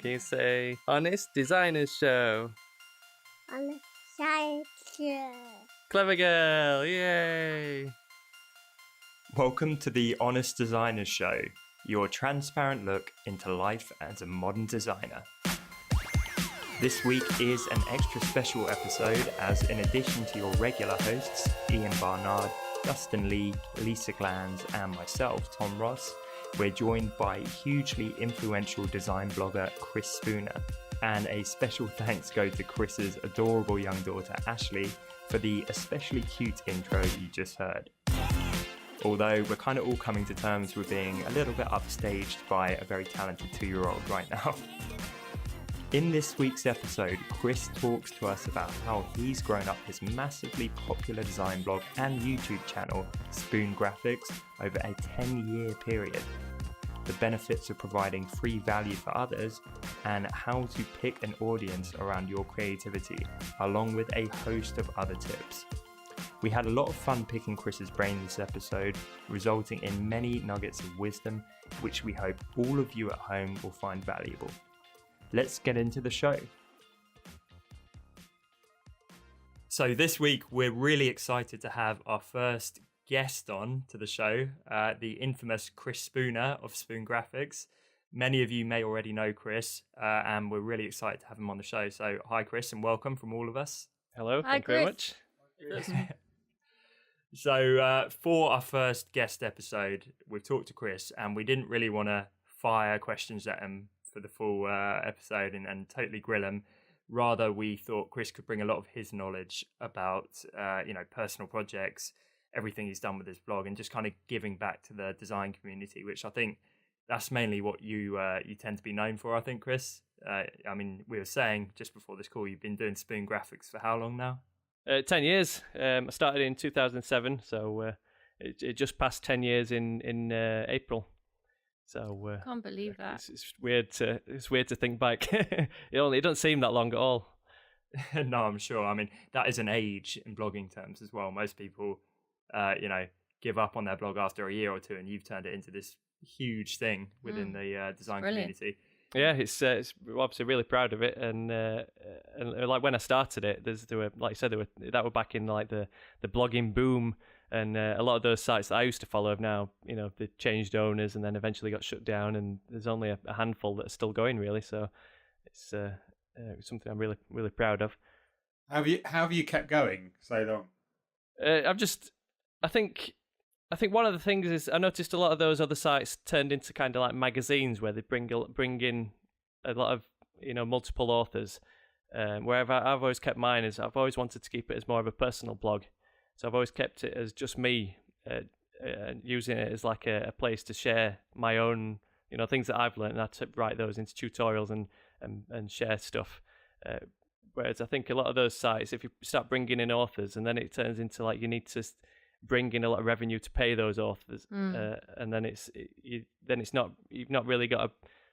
Can you say Honest Designers Show? On the side. Clever girl, yay! Welcome to the Honest Designers Show, your transparent look into life as a modern designer. This week is an extra special episode as in addition to your regular hosts, Ian Barnard, Dustin Lee, Lisa Glanz and myself, Tom Ross, we're joined by hugely influential design blogger Chris Spooner. And a special thanks go to Chris's adorable young daughter Ashley for the especially cute intro you just heard. Although we're kind of all coming to terms with being a little bit upstaged by a very talented 2-year-old right now. In this week's episode, Chris talks to us about how he's grown up his massively popular design blog and YouTube channel, SpoonGraphics, over a 10-year period, the benefits of providing free value for others, and how to pick an audience around your creativity, along with a host of other tips. We had a lot of fun picking Chris's brain this episode, resulting in many nuggets of wisdom, which we hope all of you at home will find valuable. Let's get into the show. So this week, we're really excited to have our first guest on to the show, the infamous Chris Spooner of SpoonGraphics. Many of you may already know Chris, and we're really excited to have him on the show. So hi, Chris, and welcome from all of us. Hello, Hi, thank you very much. So for our first guest episode, we've talked to Chris, and we didn't really want to fire questions at him for the full episode and totally grill him. Rather, we thought Chris could bring a lot of his knowledge about personal projects, everything he's done with his blog, and just kind of giving back to the design community, which I think that's mainly what you tend to be known for, I think, Chris. I mean, we were saying just before this call, you've been doing SpoonGraphics for how long now? 10 years. I started in 2007, so it just passed 10 years in April. So Can't believe that. It's weird to think back. It doesn't seem that long at all. No, I'm sure. I mean, that is an age in blogging terms as well. Most people, give up on their blog after a year or two, and you've turned it into this huge thing within the design community. Yeah, it's we're obviously really proud of it, and like when I started it, there were, like you said, that were back in like the blogging boom, and a lot of those sites that I used to follow have now, they changed owners and then eventually got shut down, and there's only a handful that are still going really. So it's something I'm really really proud of. How have you kept going so long? I think one of the things is I noticed a lot of those other sites turned into kind of like magazines where they bring in a lot of multiple authors. Wherever I've always kept mine is I've always wanted to keep it as more of a personal blog, so I've always kept it as just me, using it as like a place to share my own things that I've learned, and I to write those into tutorials and share stuff. Whereas I think a lot of those sites, if you start bringing in authors, and then it turns into like you need to bring in a lot of revenue to pay those authors, and then it's not, you've not really got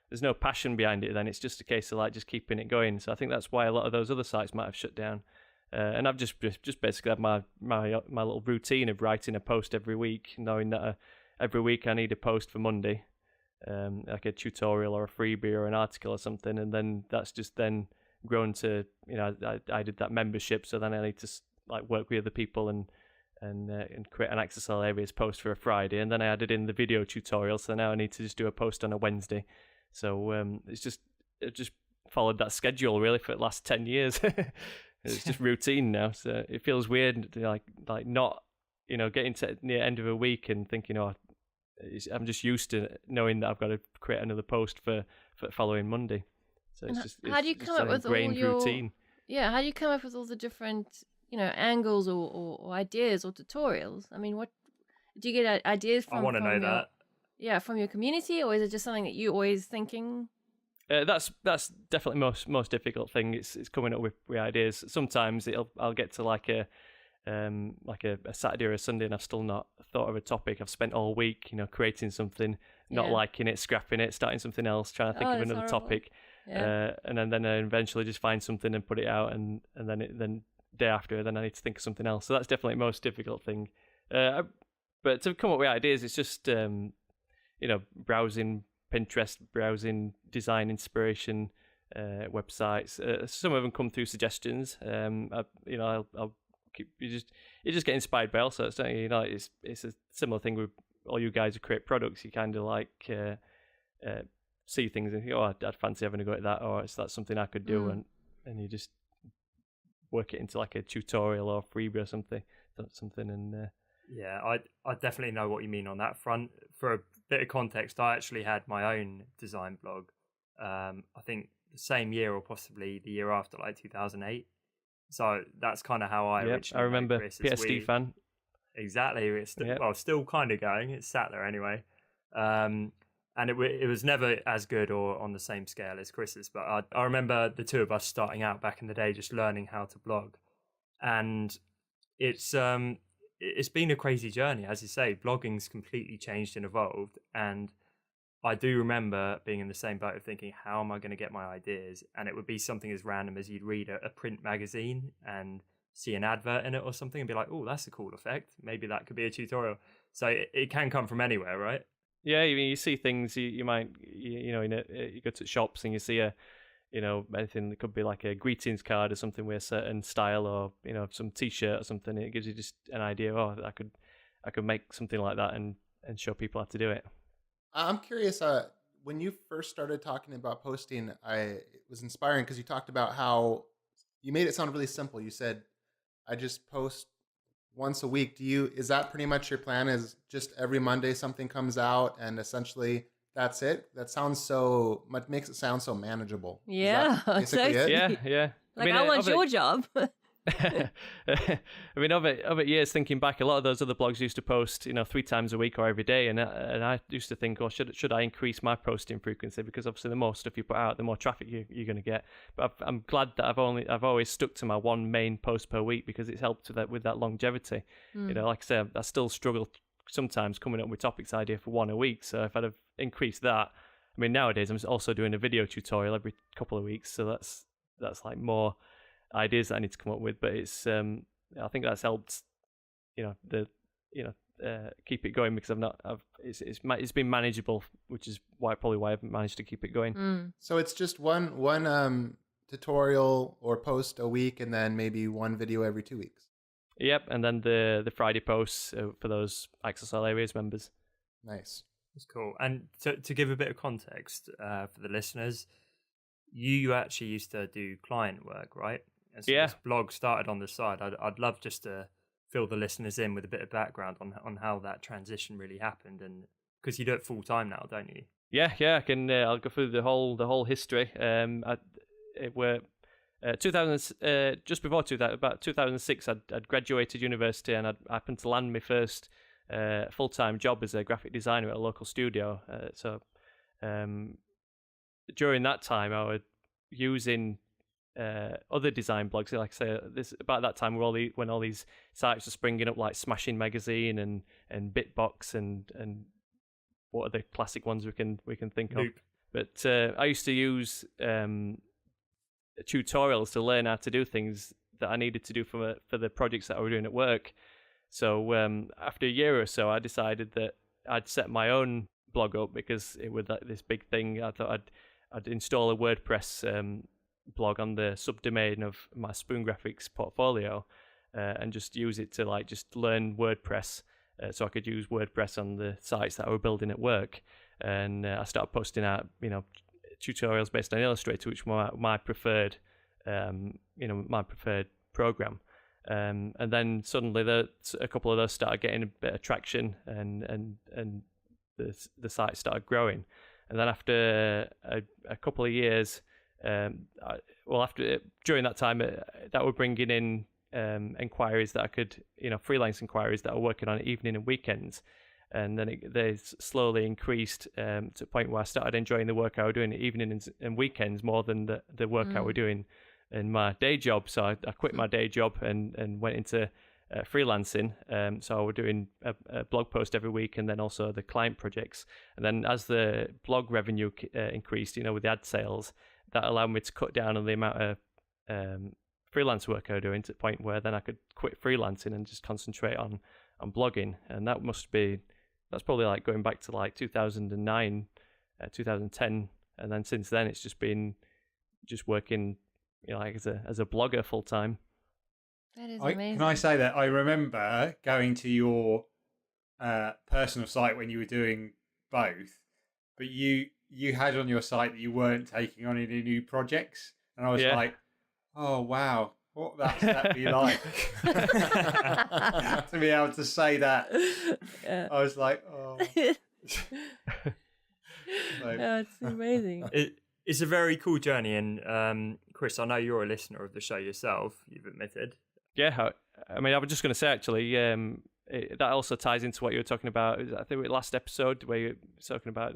there's no passion behind it. Then it's just a case of like just keeping it going. So I think that's why a lot of those other sites might have shut down. And I've just basically had my little routine of writing a post every week, knowing that every week I need a post for Monday, like a tutorial or a freebie or an article or something, and then that's just then grown to I did that membership, so then I need to like work with other people and create an accessible areas post for a Friday, and then I added in the video tutorial, so now I need to just do a post on a Wednesday. So it just followed that schedule really for the last 10 years. It's just routine now, so it feels weird like not getting to the end of a week and thinking, I'm just used to knowing that I've got to create another post for following Monday. So how do you come up with all your routine? Yeah, how do you come up with all the different angles or ideas or tutorials? I mean, what do you get ideas from? I want to know that. Yeah, from your community, or is it just something that you're always thinking? That's definitely most difficult thing. It's coming up with ideas. Sometimes I'll get to like a Saturday or a Sunday, and I've still not thought of a topic. I've spent all week, creating something, not liking it, scrapping it, starting something else, trying to think of another topic, and then I eventually just find something and put it out, and then day after, then I need to think of something else. So that's definitely the most difficult thing. But to come up with ideas, it's just browsing Pinterest, browsing design inspiration, websites. Some of them come through suggestions. I'll keep you just get inspired by all sorts, don't you? It's a similar thing with all you guys who create products. You kind of like see things and think, oh, I'd fancy having a go at that, or that's something I could do, and you just work it into like a tutorial or freebie or something, and yeah, I definitely know what you mean on that front. For a bit of context, I actually had my own design blog. I think the same year or possibly the year after, like 2008. So that's kind of how I originally. I remember Chris, PSD fan. Exactly, it's still kind of going. It's sat there anyway, and it was never as good or on the same scale as Chris's. But I remember the two of us starting out back in the day, just learning how to blog, and it's been a crazy journey, as you say. Blogging's completely changed and evolved, and I do remember being in the same boat of thinking, how am I going to get my ideas? And it would be something as random as you'd read a print magazine and see an advert in it or something and be like, oh, that's a cool effect. Maybe that could be a tutorial. So it can come from anywhere, right? Yeah, you see things you might, you go to shops and you see anything that could be like a greetings card or something with a certain style, or, some t-shirt or something. It gives you just an idea, I could make something like that and show people how to do it. I'm curious, when you first started talking about posting, it was inspiring because you talked about how you made it sound really simple. You said, I just post once a week. Is that pretty much your plan, is just every Monday something comes out and essentially that's it? That sounds so much, makes it sound so manageable. Yeah, basically it? Yeah. Like, I want your job. I mean, over years, thinking back, a lot of those other blogs used to post, 3 times a week or every day, and I used to think, should I increase my posting frequency? Because obviously, the more stuff you put out, the more traffic you're going to get. But I'm glad that I've always stuck to my one main post per week, because it's helped with that longevity. Like I say, I still struggle sometimes coming up with topics idea for one a week. So if I'd have increased that, I mean, nowadays I'm also doing a video tutorial every couple of weeks, so that's like more ideas that I need to come up with. But it's I think that's helped keep it going, because it's been manageable, which is why I haven't managed to keep it going. So it's just one tutorial or post a week, and then maybe one video every 2 weeks. Yep, and then the Friday posts for those Access All Areas members. Nice. That's cool. And to give a bit of context for the listeners, you actually used to do client work, right? And so this blog started on the side. I'd love just to fill the listeners in with a bit of background on how that transition really happened, and because you do it full time now, don't you? Yeah, I can. I'll go through the whole history. Just before 2000, about 2006, I'd graduated university, and I'd happened to land my first full-time job as a graphic designer at a local studio. During that time, I was using other design blogs. Like I say, about that time when all these sites were springing up, like Smashing Magazine and Bitbox and what are the classic ones we can think of. But I used to use tutorials to learn how to do things that I needed to do for the projects that I was doing at work. So after a year or so, I decided that I'd set my own blog up, because it was like this big thing. I thought I'd install a WordPress blog on the subdomain of my SpoonGraphics portfolio, and just use it to just learn WordPress, so I could use WordPress on the sites that I was building at work. And I started posting out, tutorials based on Illustrator, which was my preferred, my preferred program. And then suddenly a couple of those started getting a bit of traction, and the site started growing. And then after a couple of years, during that time, that were bringing in inquiries that I could, freelance inquiries that I were working on evening and weekends. And then they slowly increased to a point where I started enjoying the work I was doing evenings and weekends more than the work I was doing in my day job. So I quit my day job and went into freelancing. So I was doing a blog post every week, and then also the client projects. And then as the blog revenue increased, with the ad sales, that allowed me to cut down on the amount of freelance work I was doing, to the point where then I could quit freelancing and just concentrate on blogging. And that's probably like going back to like 2009, 2010. And then since then, it's just been just working, like as a blogger full time. That is amazing. Can I say that I remember going to your personal site when you were doing both, but you had on your site that you weren't taking on any new projects, and I was like, oh wow, what that be like to be able to say that. I was like, oh. It's amazing. It's a very cool journey, and Chris, I know you're a listener of the show yourself. You've admitted. Yeah, I mean, I was just going to say actually, that also ties into what you were talking about. I think last episode where you were talking about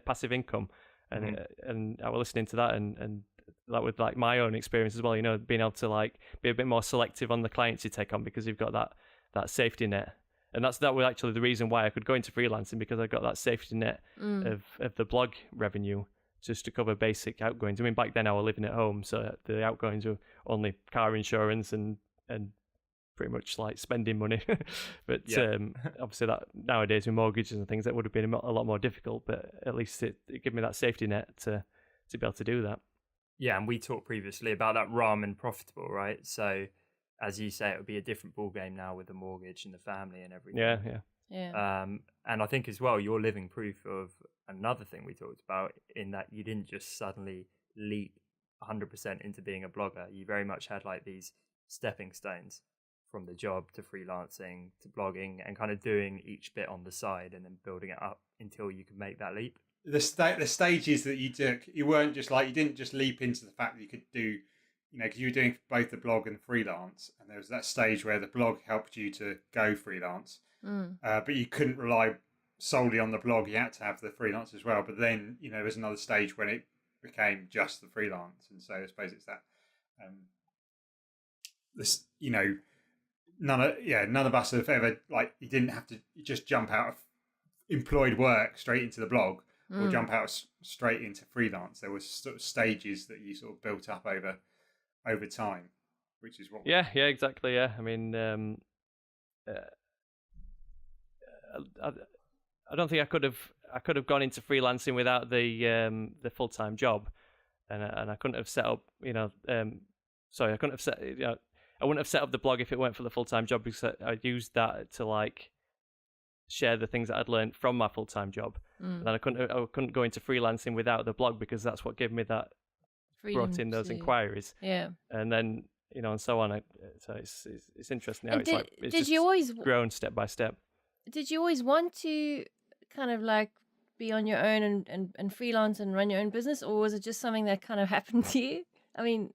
passive income, and I was listening to that, and that was like my own experience as well. Being able to like be a bit more selective on the clients you take on because you've got that safety net. And that was actually the reason why I could go into freelancing, because I got that safety net of the blog revenue just to cover basic outgoings. I mean, back then I was living at home, so the outgoings were only car insurance and pretty much like spending money. But obviously that nowadays with mortgages and things, that would have been a lot more difficult. But at least it gave me that safety net to be able to do that. Yeah, and we talked previously about that ramen profitable, right? So as you say, it would be a different ball game now with the mortgage and the family and everything. Yeah. And I think as well, you're living proof of another thing we talked about, in that you didn't just suddenly leap 100% into being a blogger. You very much had like these stepping stones from the job to freelancing to blogging, and kind of doing each bit on the side and then building it up until you could make that leap. The stages that you took, you didn't just leap into the fact that you could do, because you were doing both the blog and freelance, and there was that stage where the blog helped you to go freelance, but you couldn't rely solely on the blog. You had to have the freelance as well. But then, there was another stage when it became just the freelance, and so I suppose it's that. None of us have ever, like, you didn't have to just jump out of employed work straight into the blog or jump out straight into freelance. There was sort of stages that you sort of built up over time, which is what. Yeah, exactly. Yeah, I mean, I don't think I could have gone into freelancing without the full-time job, and I couldn't have set up. I couldn't have set. I wouldn't have set up the blog if it weren't for the full-time job, because I used that to like share the things that I'd learned from my full-time job. And then I couldn't go into freelancing without the blog, because that's what gave me that Freedom brought in those to- inquiries. Yeah. And then and so on. So it's interesting how And it's did you always grown step by step. did you always want to kind of like be on your own and freelance and run your own business, or was it just something that kind of happened to you? I mean,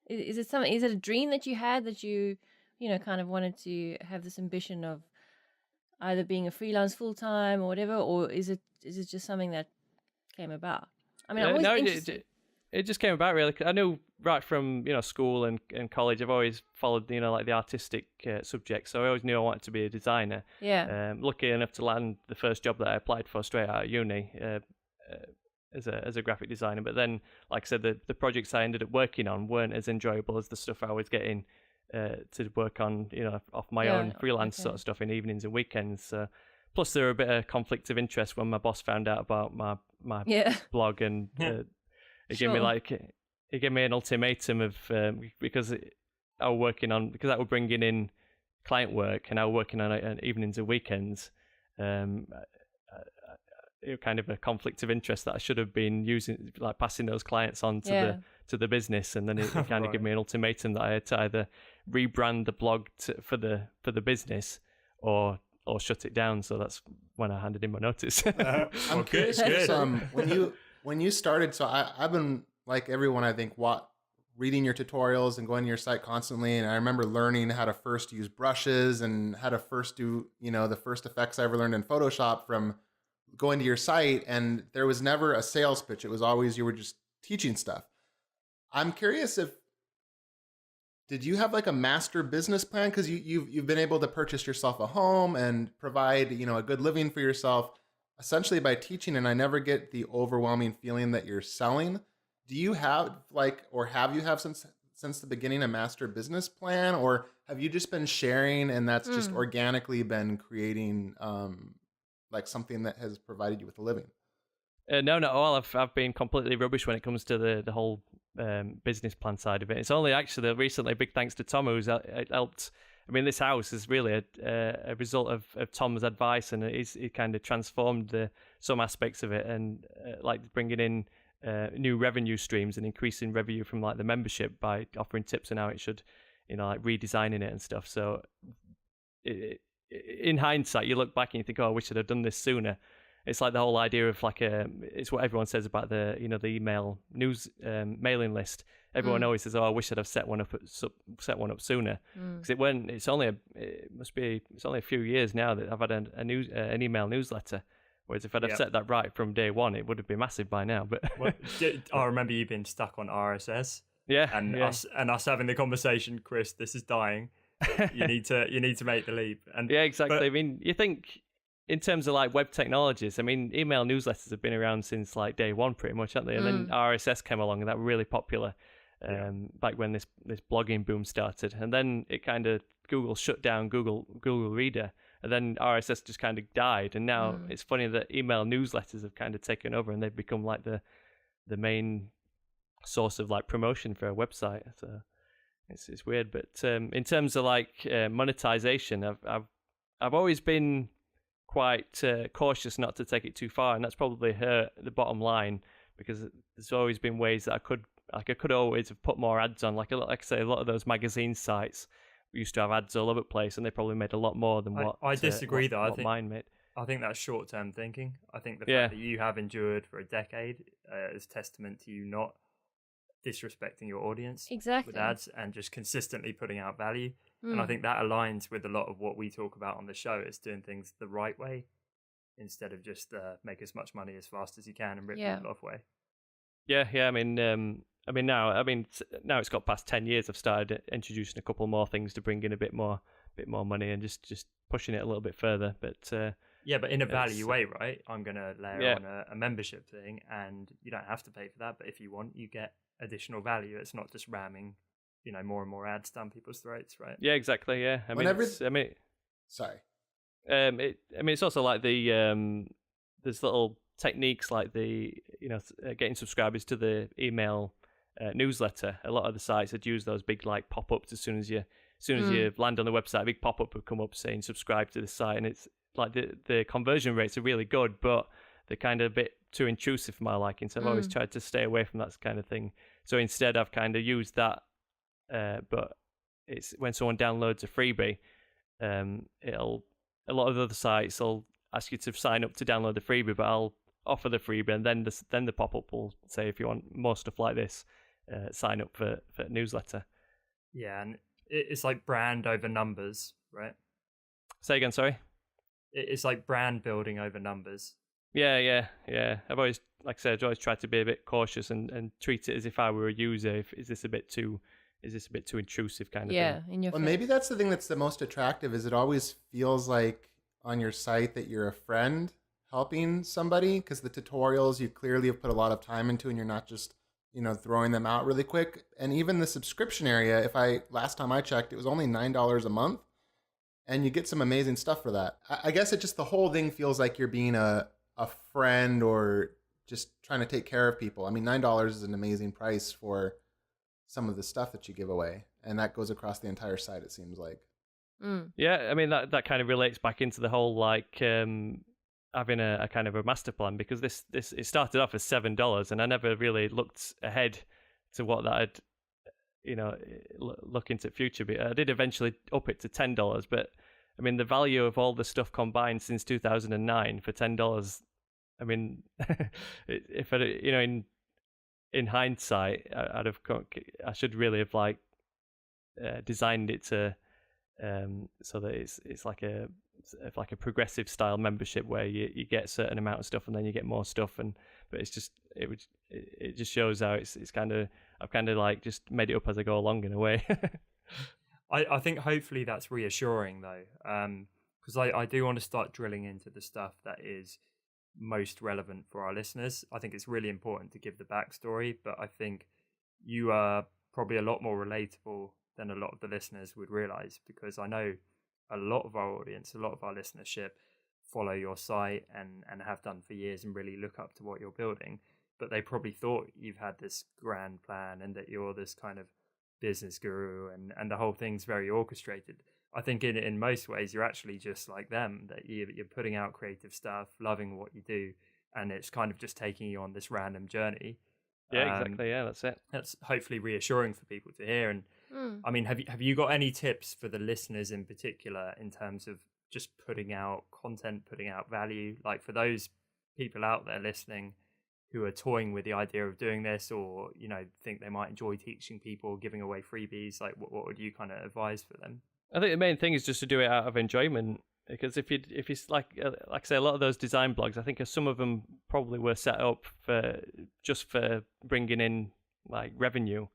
is it a dream that you had, that you kind of wanted to have this ambition of either being a freelance full time or whatever, or is it just something that came about? I mean, I'm always interested. It just came about really. 'Cause I knew right from school and college, I've always followed like the artistic subjects, so I always knew I wanted to be a designer. Yeah. Lucky enough to land the first job that I applied for straight out of uni as a graphic designer. But then, like I said, the projects I ended up working on weren't as enjoyable as the stuff I was getting to work on, off my own freelance sort of stuff in evenings and weekends. Plus, there were a bit of conflict of interest when my boss found out about my blog, and he gave me an ultimatum of because I was bringing in client work and I was working on evenings and weekends. It was kind of a conflict of interest that I should have been using, like passing those clients on to the business, and then it kind of gave me an ultimatum that I had to either rebrand the blog for the business or shut it down. So that's when I handed in my notice. I'm curious, when you started. So I've been like everyone, I think, reading your tutorials and going to your site constantly. And I remember learning how to first use brushes and how to first do, the first effects I ever learned in Photoshop from going to your site. And there was never a sales pitch. It was always, you were just teaching stuff. I'm curious did you have like a master business plan? Because you've been able to purchase yourself a home and provide, a good living for yourself essentially by teaching. And I never get the overwhelming feeling that you're selling. Do you have have you since the beginning a master business plan, or have you just been sharing and that's just organically been creating like something that has provided you with a living? No, not at all. I've been completely rubbish when it comes to the whole business plan side of it. It's only actually recently, big thanks to Tom, who's helped. I mean, this house is really a result of Tom's advice, and he kind of transformed some aspects of it, and like bringing in new revenue streams and increasing revenue from like the membership by offering tips on how it should, like redesigning it and stuff. So in hindsight, you look back and you think, oh, I wish I'd have done this sooner. It's like the whole idea of like it's what everyone says about the the email news mailing list. Everyone always says, "Oh, I wish I'd have set one up sooner." Because it's only a few years now that I've had an email newsletter. Whereas if I'd have set that right from day one, it would have been massive by now. But I remember you being stuck on RSS. Yeah, and us having the conversation, Chris, this is dying. You need to make the leap. And yeah, exactly. I mean, you think in terms of like web technologies, I mean, email newsletters have been around since like day one, pretty much, haven't they? And then RSS came along, and that were really popular. Back when this blogging boom started, and then it kind of Google shut down Google Reader, and then RSS just kind of died, and now it's funny that email newsletters have kind of taken over, and they've become like the main source of like promotion for a website. So it's weird, but in terms of like monetization, I've always been quite cautious not to take it too far, and that's probably hurt the bottom line, because there's always been ways that I could always have put more ads on. Like I say, a lot of those magazine sites used to have ads all over the place, and they probably made a lot more than what I disagree, though. What mine made. I think that's short-term thinking. I think the fact that you have endured for a decade is testament to you not disrespecting your audience with ads and just consistently putting out value. And I think that aligns with a lot of what we talk about on the show. It's doing things the right way instead of just make as much money as fast as you can and rip people off way. Yeah. I mean, now it's got past 10 years. I've started introducing a couple more things to bring in a bit more money and just pushing it a little bit further. But but in a value way, right? I'm going to layer on a membership thing, and you don't have to pay for that. But if you want, you get additional value. It's not just ramming, more and more ads down people's throats, right? Yeah, exactly. Yeah, Sorry. It's also like there's little techniques like getting subscribers to the email newsletter. A lot of the sites had used those big like pop-ups as soon as you land on the website. A big pop-up would come up saying subscribe to this site, and it's like the conversion rates are really good, but they're kind of a bit too intrusive for my liking. So I've always tried to stay away from that kind of thing. So instead, I've kind of used that. But it's when someone downloads a freebie, a lot of other sites will ask you to sign up to download the freebie, but I'll offer the freebie, and then the pop-up will say, if you want more stuff like this, sign up for newsletter. Yeah, and it's like brand over numbers, right? Say again, sorry? It's like brand building over numbers. Yeah. I've always tried to be a bit cautious and treat it as if I were a user. Is this a bit too intrusive kind of thing? Yeah, in your face. Maybe that's the thing that's the most attractive, is it always feels like on your site that you're a friend helping somebody, because the tutorials you clearly have put a lot of time into, and you're not just throwing them out really quick. And even the subscription area, last time I checked, it was only $9 a month, and you get some amazing stuff for that. I guess it just, the whole thing feels like you're being a friend or just trying to take care of people. I mean, $9 is an amazing price for some of the stuff that you give away, and that goes across the entire site, it seems like. Yeah, I mean, that kind of relates back into the whole like having a kind of a master plan, because this it started off as $7, and I never really looked ahead to what that had, look into future. But I did eventually up it to $10. But I mean, the value of all the stuff combined since 2009 for $10. I mean, if in hindsight, I should really have like designed it to so that it's like a progressive style membership where you get a certain amount of stuff and then you get more stuff, but it just shows how it's kind of, I've kind of like just made it up as I go along in a way. I think hopefully that's reassuring though, because I do want to start drilling into the stuff that is most relevant for our listeners. I think it's really important to give the backstory, but I think you are probably a lot more relatable than a lot of the listeners would realize, because I know a lot of our audience, a lot of our listenership follow your site and have done for years and really look up to what you're building, but they probably thought you've had this grand plan and that you're this kind of business guru, and the whole thing's very orchestrated. I think in most ways you're actually just like them, that you're putting out creative stuff, loving what you do, and it's kind of just taking you on this random journey. Yeah, exactly. Yeah, that's it. That's hopefully reassuring for people to hear. And I mean, have you got any tips for the listeners in particular in terms of just putting out content, putting out value? Like for those people out there listening who are toying with the idea of doing this, or think they might enjoy teaching people, giving away freebies, like what would you kind of advise for them? I think the main thing is just to do it out of enjoyment, because if it's like I say, a lot of those design blogs, I think some of them probably were set up for bringing in like revenue,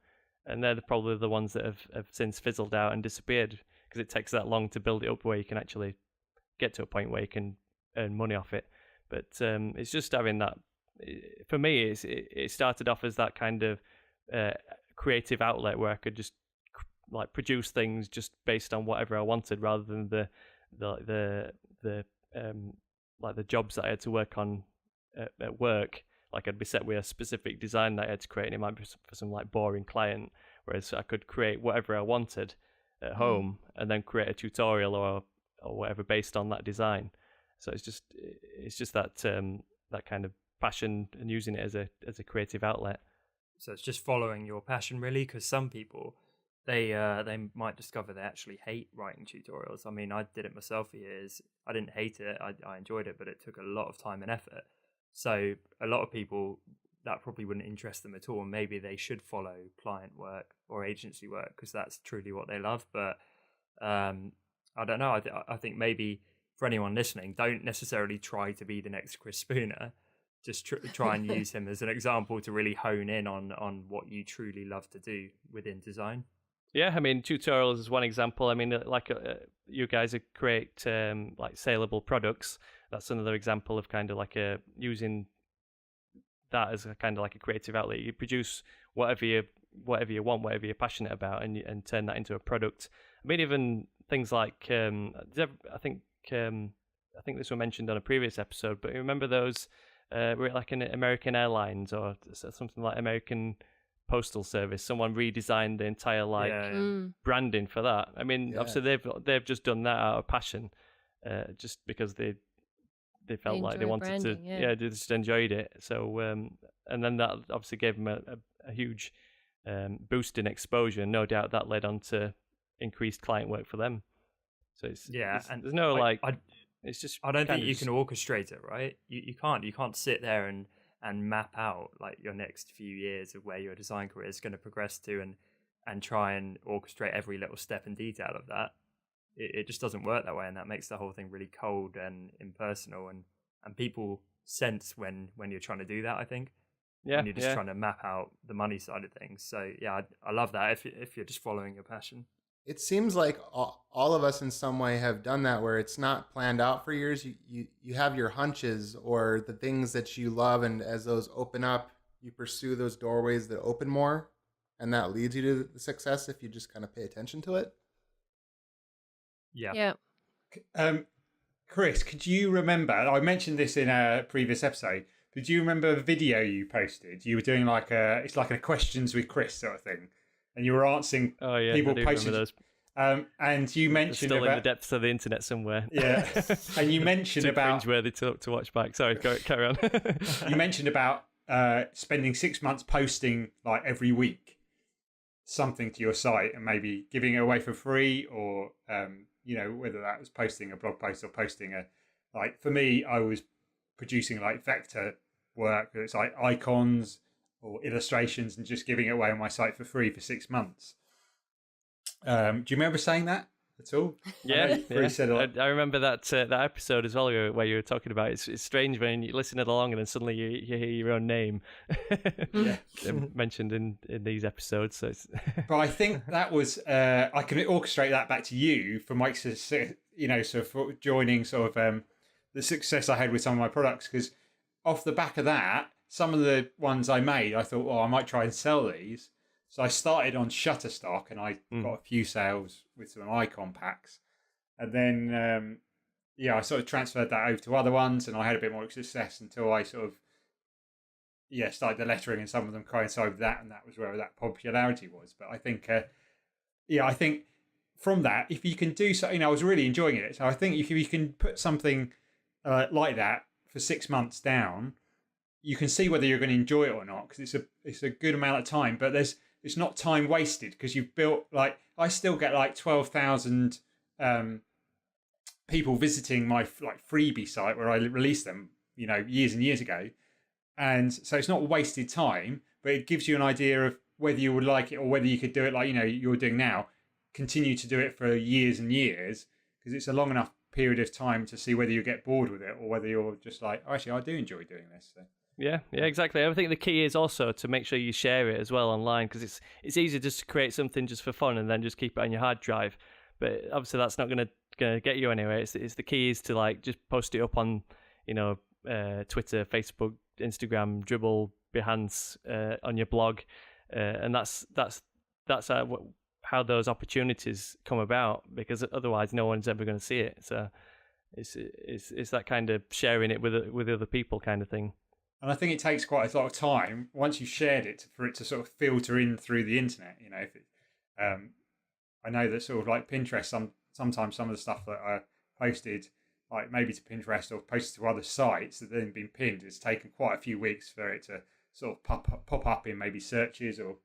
and they're probably the ones that have since fizzled out and disappeared, because it takes that long to build it up where you can actually get to a point where you can earn money off it. But it's just having that. For me, it started off as that kind of creative outlet where I could just like produce things just based on whatever I wanted, rather than the jobs that I had to work on at work. Like I'd be set with a specific design that I had to create, and it might be for some like boring client, whereas I could create whatever I wanted at home and then create a tutorial or whatever based on that design. So it's just that that kind of passion and using it as a creative outlet. So it's just following your passion, really, because some people they might discover they actually hate writing tutorials. I mean, I did it myself for years. I didn't hate it. I enjoyed it, but it took a lot of time and effort. So a lot of people, that probably wouldn't interest them at all. And maybe they should follow client work or agency work because that's truly what they love. But I don't know. I think maybe for anyone listening, don't necessarily try to be the next Chris Spooner. Just try and use him as an example to really hone in on what you truly love to do within design. Yeah, I mean, tutorials is one example. I mean, like you guys create like saleable products. That's another example of kind of like using that as a kind of like a creative outlet. You produce whatever you want, whatever you're passionate about, and turn that into a product. I mean, even things like I think this was mentioned on a previous episode, but remember those were like an American Airlines or something like American Postal Service. Someone redesigned the entire branding for that. I mean, obviously they've just done that out of passion, just because they felt like they wanted branding, they just enjoyed it. So and then that obviously gave them a huge boost in exposure. No doubt that led on to increased client work for them. So and there's no it's just I don't think you can orchestrate it, right? You can't sit there and map out like your next few years of where your design career is going to progress to and try and orchestrate every little step and detail of that. It just doesn't work that way, and that makes the whole thing really cold and impersonal, and people sense when you're trying to do that, I think. Yeah. When you're just trying to map out the money side of things. So yeah, I love that if you're just following your passion. It seems like all of us in some way have done that, where it's not planned out for years. You have your hunches or the things that you love, and as those open up, you pursue those doorways that open more, and that leads you to the success if you just kind of pay attention to it. Yeah. Chris, could you remember, I mentioned this in a previous episode, did you remember a video you posted? You were doing it's like a questions with Chris sort of thing. And you were answering people posted those. And you mentioned still in the depths of the internet somewhere. Yeah, and you mentioned about cringeworthy to watch back. Sorry, carry on. You mentioned about spending 6 months posting like every week something to your site and maybe giving it away for free, or whether that was posting a blog post or posting like for me, I was producing like vector work. It's like icons or illustrations and just giving it away on my site for free for 6 months. Do you remember saying that at all? Yeah. I remember that episode as well where you were talking about it. It's strange when you listen along and then suddenly you hear your own name mentioned in these episodes. So but I think that was I can orchestrate that back to you for my for joining sort of the success I had with some of my products, because off the back of that, some of the ones I made, I thought, I might try and sell these. So I started on Shutterstock, and I got a few sales with some icon packs. And then I sort of transferred that over to other ones, and I had a bit more success until I sort of started the lettering, and some of them coincided with that, and that was where that popularity was. But I think I think from that, if you can do so, I was really enjoying it. So I think if you can put something like that for 6 months down, you can see whether you're going to enjoy it or not, because it's a good amount of time. But it's not time wasted, because you've built, like, I still get like 12,000 people visiting my freebie site where I released them, years and years ago. And so it's not wasted time, but it gives you an idea of whether you would like it, or whether you could do it like, you're doing now, continue to do it for years and years, because it's a long enough period of time to see whether you get bored with it, or whether you're just like, oh, actually, I do enjoy doing this. So. Yeah, exactly. I think the key is also to make sure you share it as well online, because it's easy just to create something just for fun and then just keep it on your hard drive. But obviously that's not gonna get you anywhere. It's the key is to like just post it up on Twitter, Facebook, Instagram, Dribble, Behance, on your blog, and that's how those opportunities come about, because otherwise no one's ever going to see it. So it's that kind of sharing it with other people kind of thing. And I think it takes quite a lot of time once you've shared it for it to sort of filter in through the internet. If it, I know that sort of like Pinterest, sometimes some of the stuff that I posted, like maybe to Pinterest or posted to other sites that then been pinned, it's taken quite a few weeks for it to sort of pop up in maybe searches, or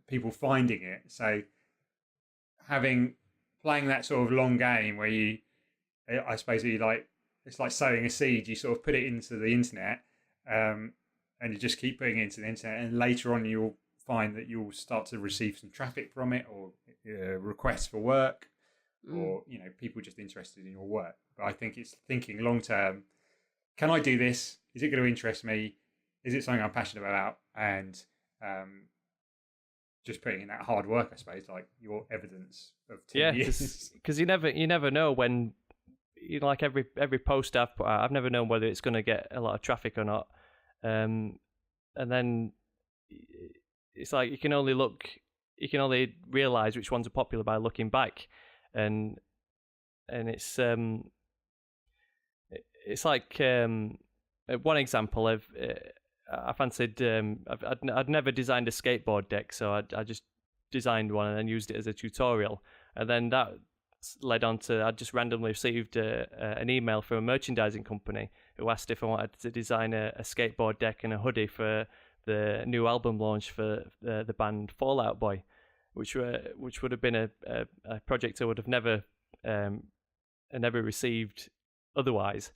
people finding it. So playing that sort of long game where I suppose it's like sowing a seed. You sort of put it into the internet, and you just keep putting it into the internet, and later on you'll find that you'll start to receive some traffic from it, or requests for work, or people just interested in your work. But I think it's thinking long term. Can I do this? Is it going to interest me? Is it something I'm passionate about? And just putting in that hard work, I suppose, like your evidence of 10 years. Because you never know when, like every post I've put out, I've never known whether it's going to get a lot of traffic or not. And then it's like you can only realize which ones are popular by looking back, and it's like one example of I fancied I'd never designed a skateboard deck, so I just designed one and then used it as a tutorial, and then that led on to I just randomly received an email from a merchandising company who asked if I wanted to design a skateboard deck and a hoodie for the new album launch for the band Fall Out Boy, which would have been a project I would have never received otherwise.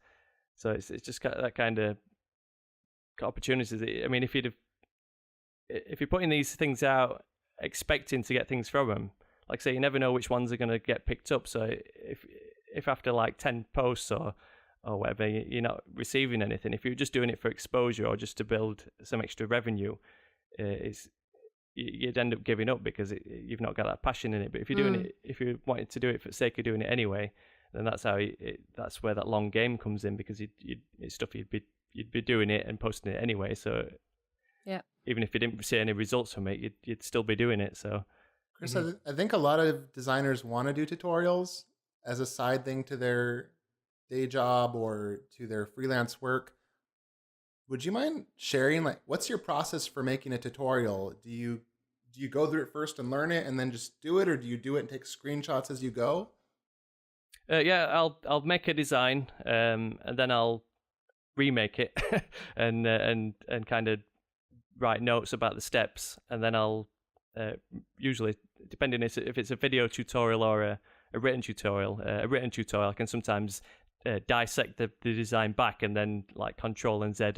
So it's just that kind of opportunities. I mean, if you're putting these things out expecting to get things from them, like I say, you never know which ones are going to get picked up. So if after like 10 posts or whatever, you're not receiving anything, if you're just doing it for exposure or just to build some extra revenue, you'd end up giving up because you've not got that passion in it. But if you're doing it, if you wanted to do it for the sake of doing it anyway, then that's where that long game comes in, because it's stuff you'd be doing it and posting it anyway. So yeah, even if you didn't see any results from it, you'd still be doing it. So Chris, I think a lot of designers want to do tutorials as a side thing to their day job or to their freelance work. Would you mind sharing, like, what's your process for making a tutorial? Do you go through it first and learn it and then just do it, or do you do it and take screenshots as you go? Yeah, I'll make a design, and then I'll remake it and kind of write notes about the steps, and then I'll usually, depending if it's a video tutorial or a written tutorial, I can sometimes dissect the design back and then like Control and Z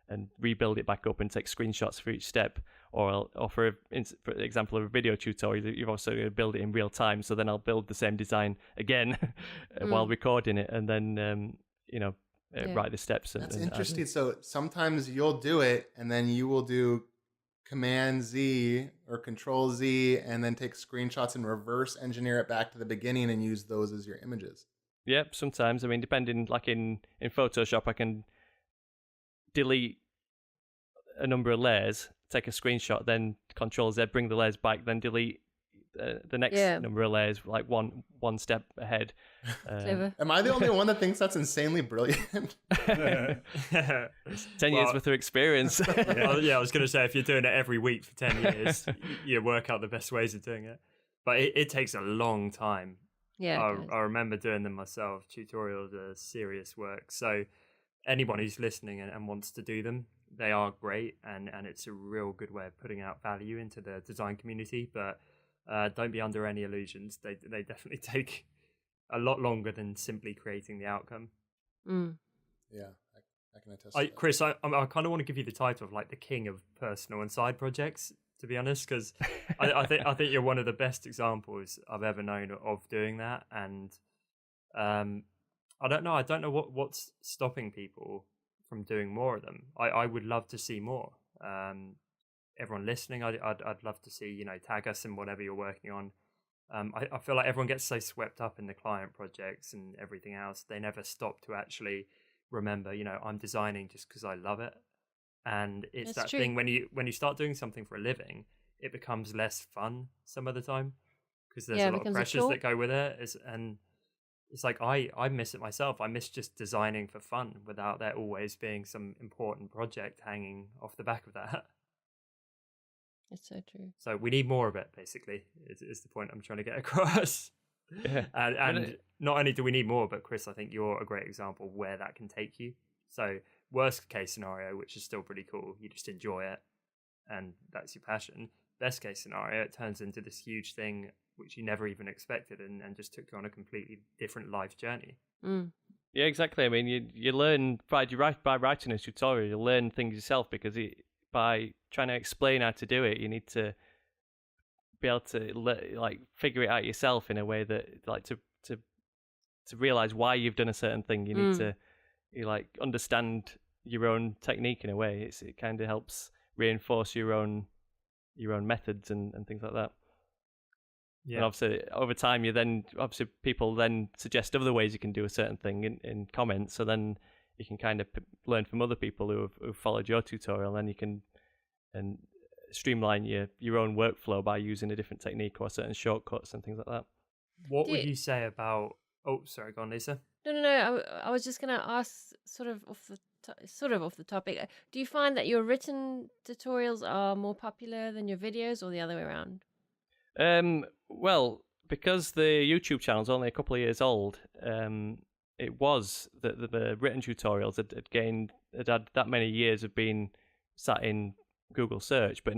and rebuild it back up and take screenshots for each step. Or for example, a video tutorial, you've also got to build it in real time. So then I'll build the same design again while recording it, and then write the steps. That's interesting. So sometimes you'll do it, and then you will do Command Z or Control Z, and then take screenshots and reverse engineer it back to the beginning and use those as your images. Yep, sometimes. I mean, depending, like in Photoshop, I can delete a number of layers, take a screenshot, then Control Z, bring the layers back, then delete the next number of layers like one step ahead. Clever. Am I the only one that thinks that's insanely brilliant? 10 years worth of experience. I was going to say, if you're doing it every week for 10 years, you work out the best ways of doing it. But it takes a long time. Yeah. I remember doing them myself. Tutorials are serious work. So anyone who's listening and wants to do them, they are great. And it's a real good way of putting out value into the design community. But don't be under any illusions. They definitely take a lot longer than simply creating the outcome. Yeah, I can attest to that. Chris, I kind of want to give you the title of like the king of personal and side projects, to be honest, because I think you're one of the best examples I've ever known of doing that. And I don't know what's stopping people from doing more of them. I would love to see more. Everyone listening, I'd love to see, tag us in whatever you're working on. I feel like everyone gets so swept up in the client projects and everything else, they never stop to actually remember, I'm designing just because I love it. And it's That's that true. thing when you start doing something for a living, it becomes less fun some of the time because there's a lot of pressures that go with it. It's like I miss it myself. I miss just designing for fun without there always being some important project hanging off the back of that. It's so true. So we need more of it, basically, is the point I'm trying to get across. Yeah. And not only do we need more, but Chris, I think you're a great example of where that can take you. So worst case scenario, which is still pretty cool, you just enjoy it and that's your passion. Best case scenario, it turns into this huge thing which you never even expected and just took you on a completely different life journey. Yeah, exactly. I mean, you learn by writing a tutorial, you learn things yourself because by trying to explain how to do it, you need to be able to figure it out yourself in a way that to realize why you've done a certain thing. You need to understand your own technique in a way. It kind of helps reinforce your own methods and things like that. Yeah. And obviously over time people then suggest other ways you can do a certain thing in comments, so then you can kind of learn from other people who've followed your tutorial, and you can streamline your own workflow by using a different technique or certain shortcuts and things like that. What would you say about... Oh, sorry, go on, Lisa. No. I was just going to ask, sort of off the topic. Do you find that your written tutorials are more popular than your videos, or the other way around? Well, because the YouTube channel's only a couple of years old, it was that the written tutorials had had that many years of being sat in Google search. But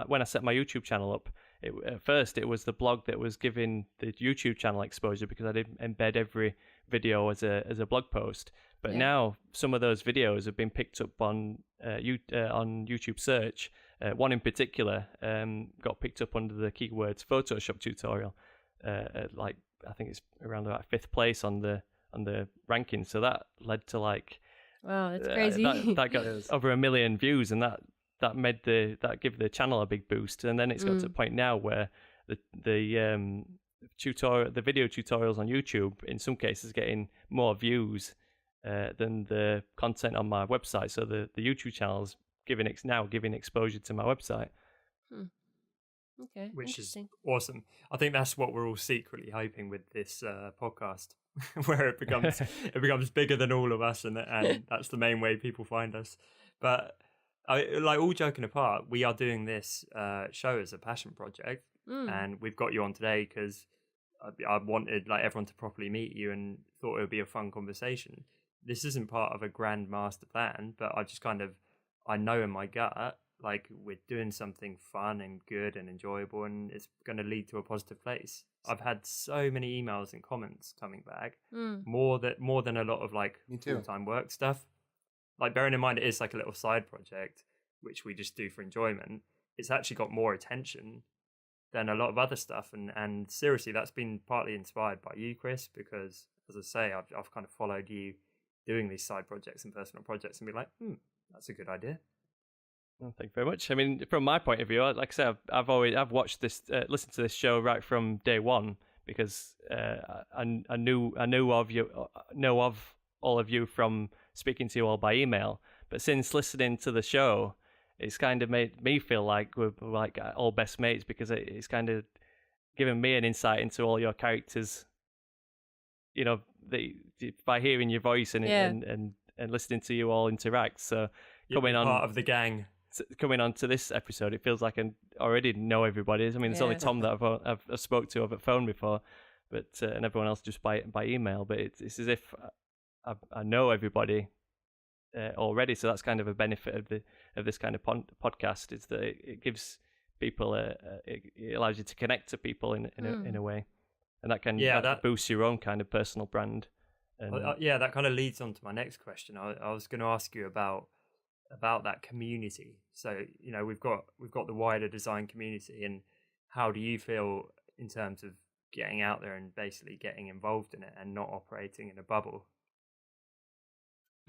when I set my YouTube channel up, at first it was the blog that was giving the YouTube channel exposure, because I did embed every video as a blog post. But now some of those videos have been picked up on YouTube search. One in particular got picked up under the keywords Photoshop tutorial. I think it's around about 5th place on the ranking. So that led to wow, that's crazy. That got over 1 million views, and that gave the channel a big boost. And then it's got to a point now where the video tutorials on YouTube in some cases getting more views than the content on my website. So the YouTube channel's giving exposure to my website. Okay, which is awesome. I think that's what we're all secretly hoping with this podcast, where it becomes bigger than all of us, and that's the main way people find us. But all joking apart, we are doing this show as a passion project, and we've got you on today because I wanted everyone to properly meet you and thought it would be a fun conversation. This isn't part of a grand master plan, but I know in my gut, we're doing something fun and good and enjoyable, and it's going to lead to a positive place. I've had so many emails and comments coming back, more than a lot of full-time work stuff. Bearing in mind it is a little side project, which we just do for enjoyment. It's actually got more attention than a lot of other stuff, and seriously, that's been partly inspired by you, Chris, because as I say, I've kind of followed you doing these side projects and personal projects and be like, that's a good idea. Well, thank you very much. I mean, from my point of view, like I said, I've watched this, listened to this show right from day one, because I know of all of you from speaking to you all by email. But since listening to the show, it's kind of made me feel like we're all best mates, because it's kind of given me an insight into all your characters. You know, by hearing your voice and listening to you all interact. So coming on part of the gang. Coming on to this episode, it feels like I already know everybody. I mean, there's only Tom that I've spoke to over the phone before, but and everyone else just by email. But it's as if I know everybody already. So that's kind of a benefit of this kind of podcast, is that it gives people it allows you to connect to people in a way, and that can that boosts your own kind of personal brand. And that kind of leads on to my next question. I was going to ask you about that community. So, you know, we've got the wider design community, and how do you feel in terms of getting out there and basically getting involved in it and not operating in a bubble?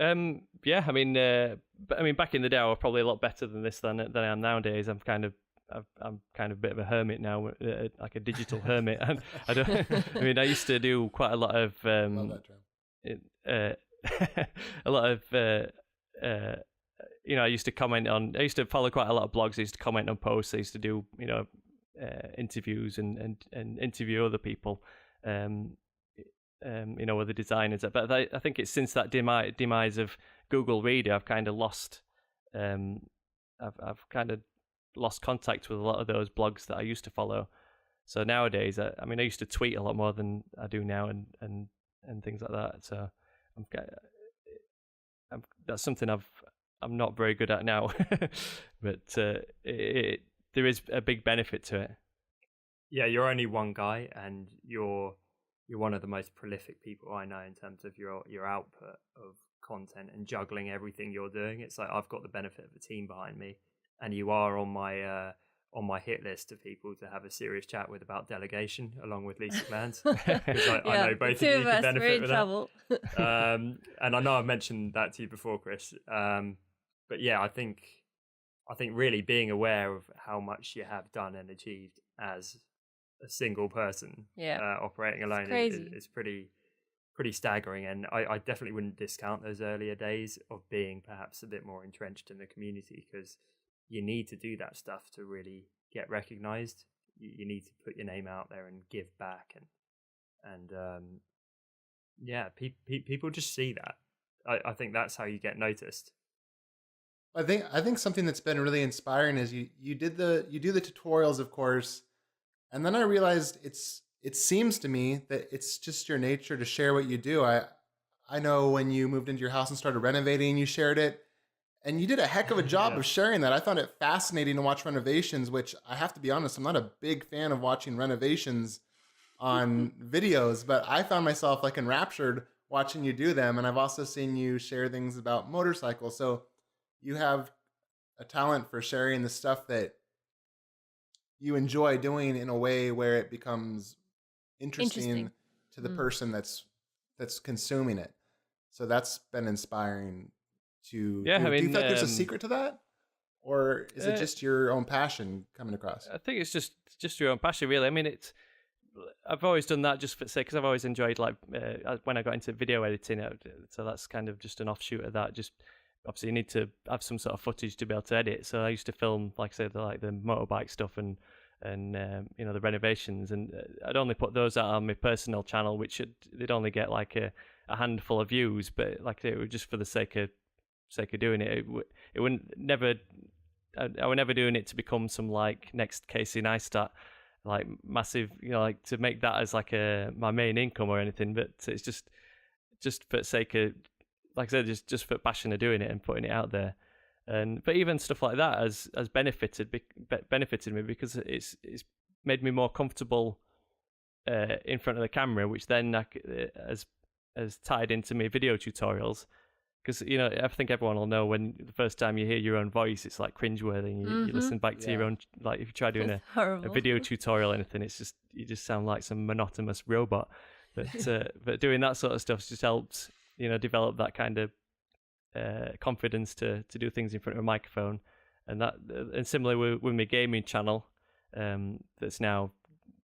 I mean, back in the day, I was probably a lot better than this than I am nowadays. I'm kind of a bit of a hermit now, like a digital hermit. And I don't. I mean, I used to do quite a lot of Love that term. a lot of you know, I used to follow quite a lot of blogs. I used to comment on posts. I used to do, you know, interviews and interview other people, you know, other designers. But I think it's since that demise of Google Reader, I've kind of lost, I've kind of lost contact with a lot of those blogs that I used to follow. So nowadays, I mean, I used to tweet a lot more than I do now, and things like that. So that's something I'm not very good at now, but there is a big benefit to it. Yeah, you're only one guy, and you're one of the most prolific people I know in terms of your output of content and juggling everything you're doing. It's like I've got the benefit of a team behind me, and you are on my hit list of people to have a serious chat with about delegation, along with Lisa Glanz, because I know both of you can benefit with that. And I know I've mentioned that to you before, Chris. But yeah, I think really being aware of how much you have done and achieved as a single person, operating alone is pretty staggering. And I definitely wouldn't discount those earlier days of being perhaps a bit more entrenched in the community, because you need to do that stuff to really get recognized. You need to put your name out there and give back, and people just see that. I think that's how you get noticed. I think something that's been really inspiring is you do the tutorials, of course, and then I realized it seems to me that it's just your nature to share what you do. I know when you moved into your house and started renovating, you shared it, and you did a heck of a job of sharing that. I found it fascinating to watch renovations, which I have to be honest, I'm not a big fan of watching renovations on videos, but I found myself like enraptured watching you do them. And I've also seen you share things about motorcycles. So you have a talent for sharing the stuff that you enjoy doing in a way where it becomes interesting to the person that's consuming it. So that's been inspiring to do. I mean, do you feel like there's a secret to that? Or is it just your own passion coming across? I think it's just your own passion, really. I mean, I've always done that just for sake, because I've always enjoyed, like, when I got into video editing, so that's kind of just an offshoot of that. Just obviously you need to have some sort of footage to be able to edit. So I used to film, like I said, the motorbike stuff and you know, the renovations, and I'd only put those out on my personal channel, which they'd only get like a handful of views, but like it was just for the sake of doing it. It wouldn't never. I was never doing it to become some like next Casey Neistat, like massive, you know, like to make that as like my main income or anything. But it's just for the sake of, like I said, just for passion of doing it and putting it out there. But even stuff like that has benefited me, because it's made me more comfortable in front of the camera, which then has tied into my video tutorials. Because, you know, I think everyone will know when the first time you hear your own voice, it's like cringeworthy. And you listen back to your own, like if you try doing a video tutorial or anything, it's just, you just sound like some monotonous robot. But doing that sort of stuff just helps, you know, develop that kind of confidence to do things in front of a microphone. And similarly with my gaming channel, that's now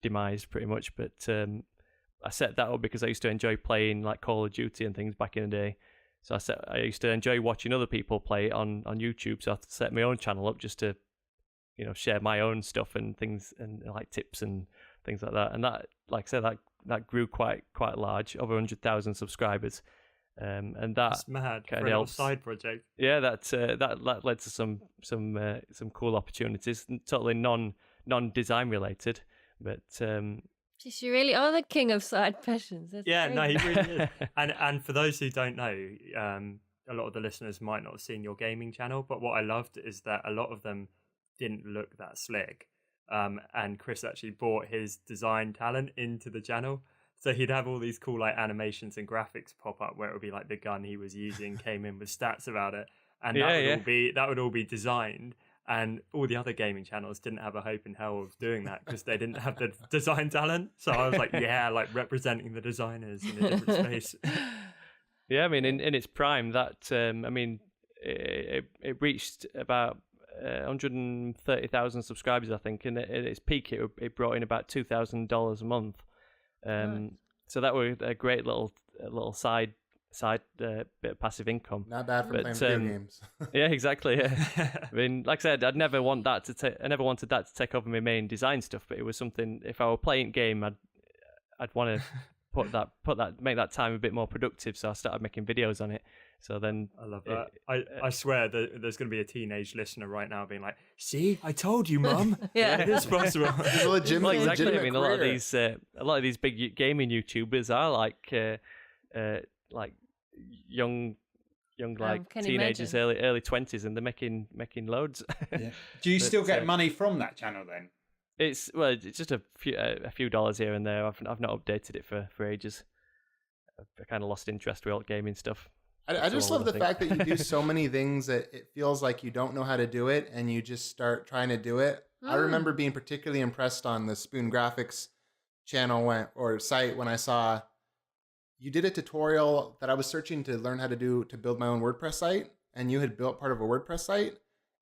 demised pretty much. But I set that up because I used to enjoy playing like Call of Duty and things back in the day. So I used to enjoy watching other people play on YouTube. So I set my own channel up just to, you know, share my own stuff and things and like tips and things like that. And that, like I said, that grew quite large, over 100,000 subscribers. And that That's mad kind for of a little helps. side project. Yeah, that led to some cool opportunities, totally non-design related, but Jeez, you really are the king of side passions. That's Yeah, no, great. he really is. And for those who don't know, a lot of the listeners might not have seen your gaming channel, but what I loved is that a lot of them didn't look that slick. And Chris actually brought his design talent into the channel. So he'd have all these cool like animations and graphics pop up where it would be like the gun he was using came in with stats about it, and that would all be designed. And all the other gaming channels didn't have a hope in hell of doing that because they didn't have the design talent. So I was like, yeah, like representing the designers in a different space. Yeah, I mean, in its prime, that I mean, it reached about 130,000 subscribers, I think, and at its peak, it brought in about $2,000 a month. Nice. So that was a great little side bit of passive income. Not bad for playing video games. Yeah, exactly. Yeah. I mean, like I said, I never wanted that to take over my main design stuff, but it was something. If I were playing game, I'd want to make that time a bit more productive. So I started making videos on it. So then I love that. I swear that there's going to be a teenage listener right now being like, "See, I told you, Mum. Yeah. It is possible." It's a legitimate, well, exactly. I mean, legitimate a lot of these big gaming YouTubers are like young like can teenagers, imagine. early 20s, and they're making loads. Yeah. Do you But, still get money from that channel then? It's just a few dollars here and there. I've not updated it for ages. I kind of lost interest with all gaming stuff. I just love the think. fact that you do so many things that it feels like you don't know how to do it and you just start trying to do it. I remember being particularly impressed on the SpoonGraphics channel or site when I saw you did a tutorial that I was searching to learn how to do to build my own WordPress site, and you had built part of a WordPress site.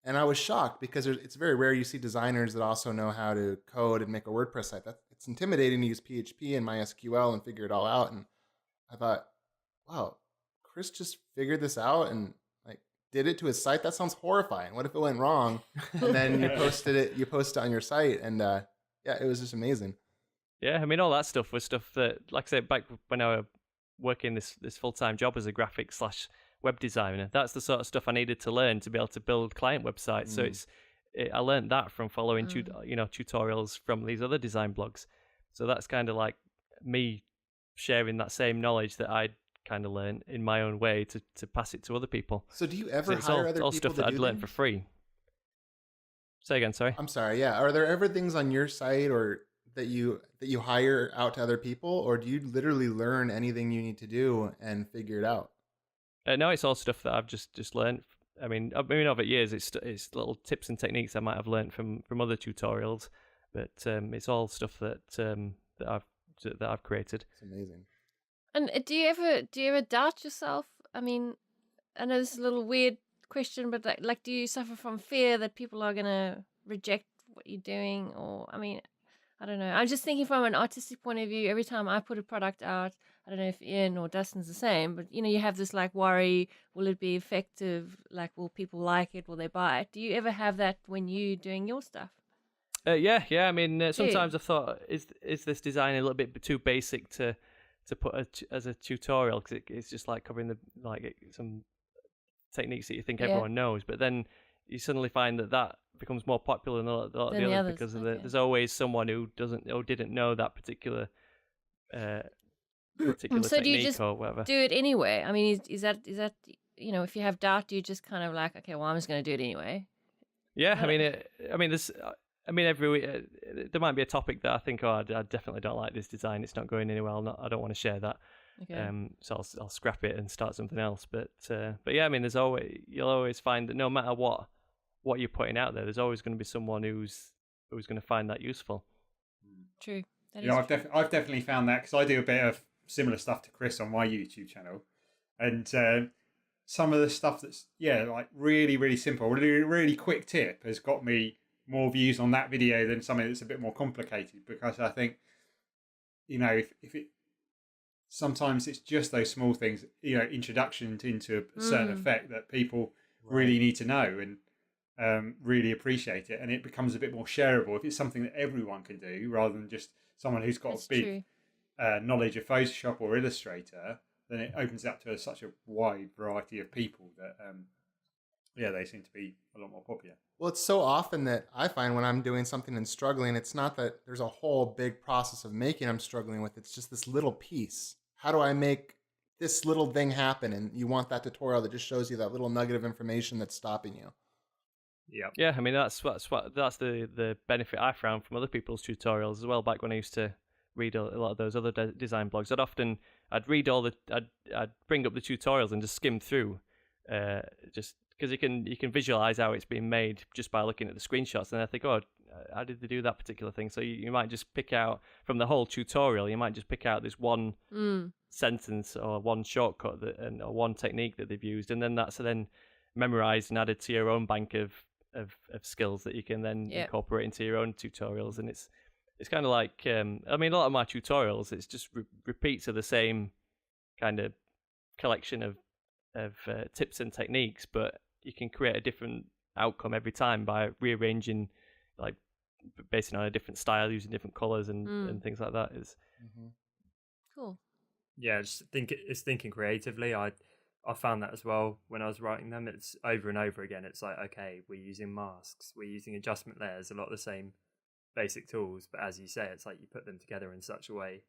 And I was shocked because it's very rare you see designers that also know how to code and make a WordPress site. It's intimidating to use PHP and MySQL and figure it all out. And I thought, wow, Chris just figured this out and like did it to his site. That sounds horrifying. What if it went wrong? And then you posted it on your site, and yeah, it was just amazing. Yeah, I mean, all that stuff was stuff that, like I said, back when I was working this full-time job as a graphics / web designer, that's the sort of stuff I needed to learn to be able to build client websites. So I learned that from following tutorials from these other design blogs. So that's kind of like me sharing that same knowledge that I'd kind of learned in my own way to pass it to other people. So do you ever it's hire other all people stuff to that I'd do learned for things? free. Say again, sorry. I'm sorry. Yeah. Are there ever things on your site or that you hire out to other people, or do you literally learn anything you need to do and figure it out? No, it's all stuff that I've just learned. I mean, over years, it's little tips and techniques I might have learned from other tutorials, but it's all stuff that I've created. It's amazing. And do you ever doubt yourself? I mean, I know this is a little weird question, but like do you suffer from fear that people are gonna reject what you're doing? Or I mean, I don't know. I'm just thinking from an artistic point of view. Every time I put a product out, I don't know if Ian or Dustin's the same, but you have this like worry: will it be effective? Like, will people like it? Will they buy it? Do you ever have that when you doing your stuff? Yeah. I mean, sometimes I've thought, is this design a little bit too basic to put as a tutorial, because it's just like covering some techniques that you think everyone knows, but then you suddenly find that becomes more popular than a lot of the others because there's always someone who didn't know that particular So technique do you just or whatever. do it anyway? I mean, is that if you have doubt, do you just kind of like, okay, well, I'm just going to do it anyway? Yeah, I mean, every week there might be a topic that I think, I definitely don't like this design. It's not going anywhere. I don't want to share that. Okay. So I'll scrap it and start something else. But yeah, I mean, you'll always find that no matter what you're putting out there's always going to be someone who's going to find that useful. True. I've definitely found that, because I do a bit of similar stuff to Chris on my YouTube channel, and some of the stuff that's like really, really simple, really, really quick tip has got me more views on that video than something that's a bit more complicated, because I think if it sometimes it's just those small things, introduction into a certain effect that people really need to know and really appreciate it, and it becomes a bit more shareable if it's something that everyone can do rather than just someone who's got That's a big true. knowledge of Photoshop or Illustrator, then it opens it up to such a wide variety of people that they seem to be a lot more popular. Well, it's so often that I find when I'm doing something and struggling, it's not that there's a whole big process of making I'm struggling with. It's just this little piece. How do I make this little thing happen? And you want that tutorial that just shows you that little nugget of information that's stopping you. Yeah. I mean, that's the benefit I found from other people's tutorials as well. Back when I used to read a lot of those other design blogs, I'd read I'd bring up the tutorials and just skim through, just because you can visualize how it's being made just by looking at the screenshots, and I think, oh, how did they do that particular thing? So you might just pick out from the whole tutorial, you might just pick out this one sentence or one shortcut or one technique that they've used, and then that's then memorized and added to your own bank of skills that you can then incorporate into your own tutorials. And it's kind of like, I mean, a lot of my tutorials, it's just repeats of the same kind of collection of tips and techniques, but you can create a different outcome every time by rearranging, like based on a different style, using different colors and things like that. Is Cool. Yeah, it's thinking creatively. I found that as well when I was writing them. It's over and over again. It's like, okay, we're using masks, we're using adjustment layers, a lot of the same basic tools, but as you say, it's like you put them together in such a way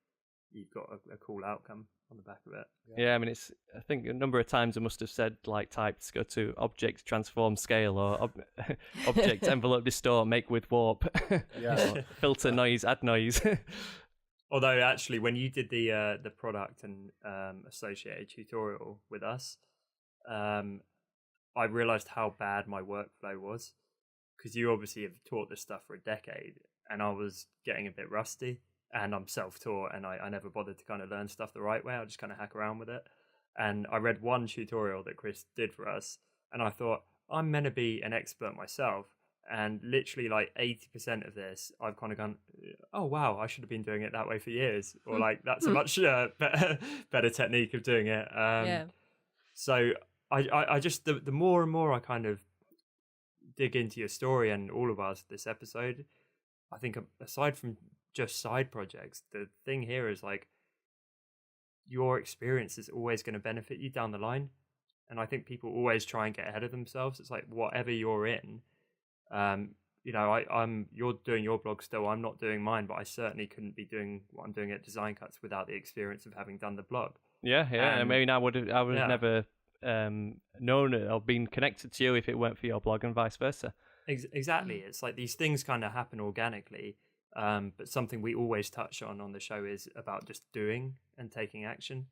you've got a cool outcome on the back of it. Yeah, I mean, I think a number of times I must have said, like, typed, go to object transform scale, or object envelope distort, make with warp, filter noise, add noise. Although actually, when you did the product and associated tutorial with us, I realized how bad my workflow was, because you obviously have taught this stuff for a decade, and I was getting a bit rusty. And I'm self-taught, and I never bothered to kind of learn stuff the right way. I just kind of hack around with it. And I read one tutorial that Chris did for us, and I thought, I'm meant to be an expert myself. And literally like 80% of this, I've kind of gone, oh, wow, I should have been doing it that way for years. Or like, that's a much better technique of doing it. So I just, the more and more I kind of dig into your story and all of us this episode, I think aside from just side projects, the thing here is like your experience is always going to benefit you down the line. And I think people always try and get ahead of themselves. It's like whatever you're in, you're doing your blog still, I'm not doing mine, but I certainly couldn't be doing what I'm doing at Design Cuts without the experience of having done the blog. I mean, I would have never known it or been connected to you if it weren't for your blog, and vice versa. Exactly. It's like these things kind of happen organically. But something we always touch on the show is about just doing and taking action.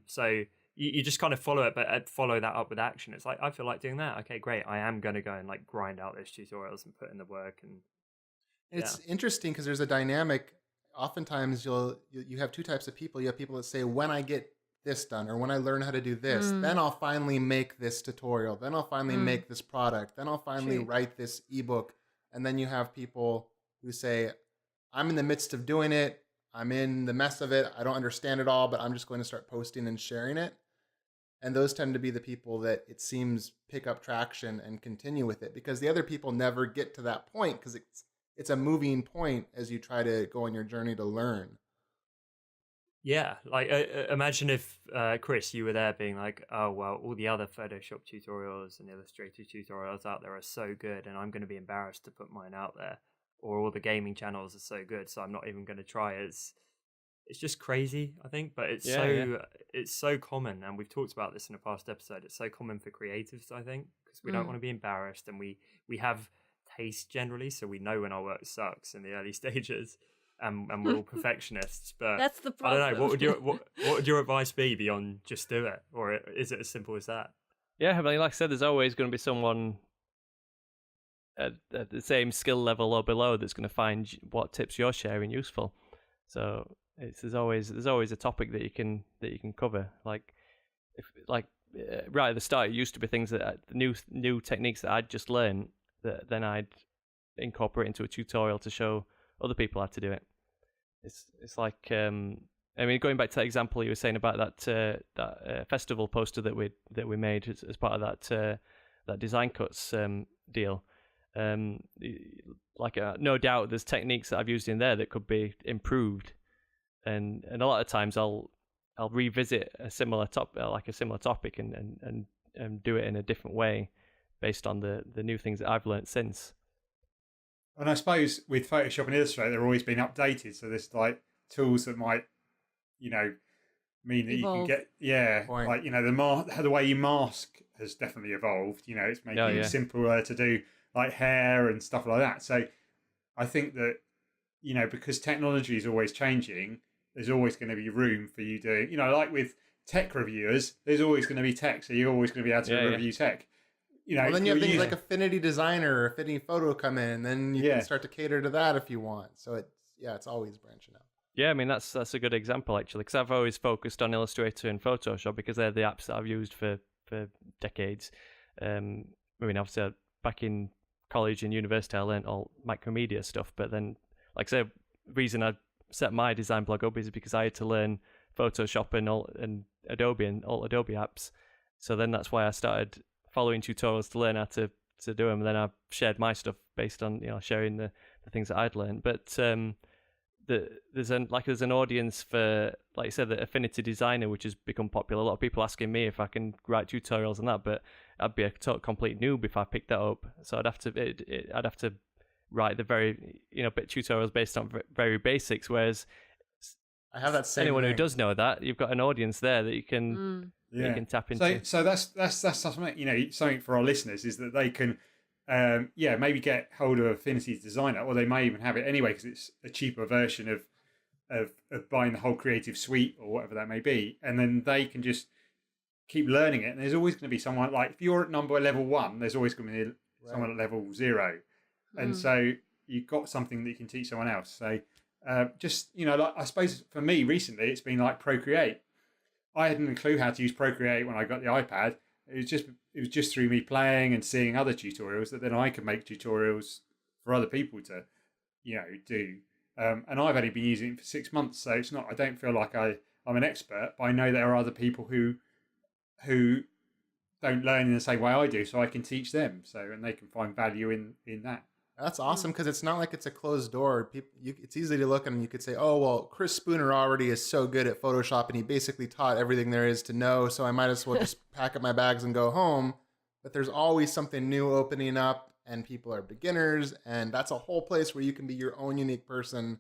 So you just kind of follow it, but follow that up with action. It's like, I feel like doing that. Okay, great. I am going to go and like grind out those tutorials and put in the work. And it's interesting because there's a dynamic. Oftentimes you have two types of people. You have people that say, when I get this done, or when I learn how to do this, then I'll finally make this tutorial. Then I'll finally make this product. Then I'll finally write this ebook. And then you have people who say, I'm in the midst of doing it. I'm in the mess of it. I don't understand it all, but I'm just going to start posting and sharing it. And those tend to be the people that it seems pick up traction and continue with it, because the other people never get to that point, because it's a moving point as you try to go on your journey to learn. Yeah, like imagine if, Chris, you were there being like, oh, well, all the other Photoshop tutorials and Illustrator tutorials out there are so good, and I'm going to be embarrassed to put mine out there. Or all the gaming channels are so good, so I'm not even going to try. It's just crazy, I think, but it's so common, and we've talked about this in a past episode. It's so common for creatives, I think, because we don't want to be embarrassed, and we have taste generally, so we know when our work sucks in the early stages, and we're all perfectionists. But that's the problem. I don't know. What would your advice be beyond just do it, or is it as simple as that? Yeah, I mean, like I said, there's always going to be someone at the same skill level or below that's going to find what tips you're sharing useful. So there's always a topic that you can cover. Like right at the start, it used to be things that new techniques that I'd just learned that then I'd incorporate into a tutorial to show other people how to do it. It's like I mean, going back to that example you were saying about that festival poster that we made as part of that Design Cuts deal. No doubt there's techniques that I've used in there that could be improved, and a lot of times I'll revisit a similar topic and do it in a different way based on the new things that I've learned since. And I suppose with Photoshop and Illustrator, they're always being updated. So there's like tools that might, mean that Evolve. you can get, Point. like, the way you mask has definitely evolved. It's making it simpler to do like hair and stuff like that. So I think that, because technology is always changing, there's always going to be room for you doing, like with tech reviewers, there's always going to be tech. So you're always going to be able to review tech. Well, then you have things like Affinity Designer or Affinity Photo come in, and then you can start to cater to that if you want. So it's always branching out. Yeah, I mean that's a good example actually, because I've always focused on Illustrator and Photoshop because they're the apps that I've used for decades. Obviously back in college and university, I learned all Micromedia stuff, but then, like I said, the reason I set my design blog up is because I had to learn Photoshop and Adobe and all Adobe apps. So then that's why I started following tutorials to learn how to do them. And then I shared my stuff based on sharing the things that I'd learned. But there's an audience for, like you said, the Affinity Designer, which has become popular. A lot of people asking me if I can write tutorials on that, but I'd be a complete noob if I picked that up. So I'd have to write the very bit tutorials based on very basics. Whereas I have that same anyone thing. who does know that, you've got an audience there that you can you can tap into. So that's something, something for our listeners is that they can maybe get hold of Affinity Designer, or they may even have it anyway because it's a cheaper version of buying the whole Creative Suite or whatever that may be, and then they can just keep learning it. And there's always going to be someone, like if you're at level 1, there's always going to be someone at level 0, and so you've got something that you can teach someone else. So like I suppose for me recently it's been like Procreate. I hadn't a clue how to use Procreate when I got the iPad. It was just through me playing and seeing other tutorials that then I could make tutorials for other people to, do. And I've only been using it for 6 months, so it's not. I don't feel like I'm an expert, but I know there are other people who don't learn in the same way I do, so I can teach them. And they can find value in that. That's awesome because it's not like it's a closed door. It's easy to look and you could say, oh, well, Chris Spooner already is so good at Photoshop and he basically taught everything there is to know, so I might as well just pack up my bags and go home. But there's always something new opening up and people are beginners, and that's a whole place where you can be your own unique person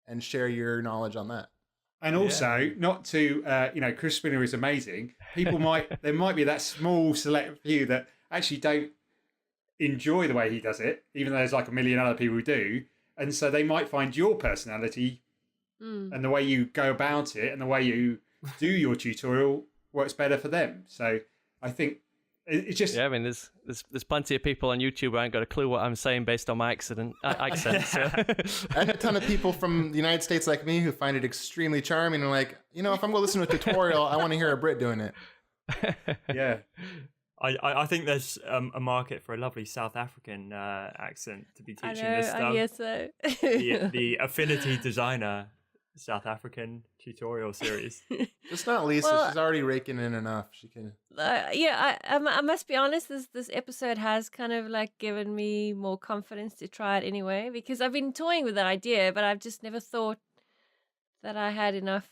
and share your knowledge on that. And also, not to, Chris Spooner is amazing. There might be that small select few that actually don't enjoy the way he does it, even though there's like a million other people who do, and so they might find your personality and the way you go about it and the way you do your tutorial works better for them. So I think it's just there's plenty of people on YouTube who ain't got a clue what I'm saying based on my accent. So. I have a ton of people from the United States like me who find it extremely charming and like, if I'm going to listen to a tutorial, I want to hear a Brit doing it. Yeah. I think there's a market for a lovely South African accent to be teaching this stuff. I guess so. the Affinity Designer South African tutorial series. Just not Lisa. Well, she's already raking in enough. She can. I must be honest. This episode has kind of like given me more confidence to try it anyway, because I've been toying with the idea, but I've just never thought that I had enough,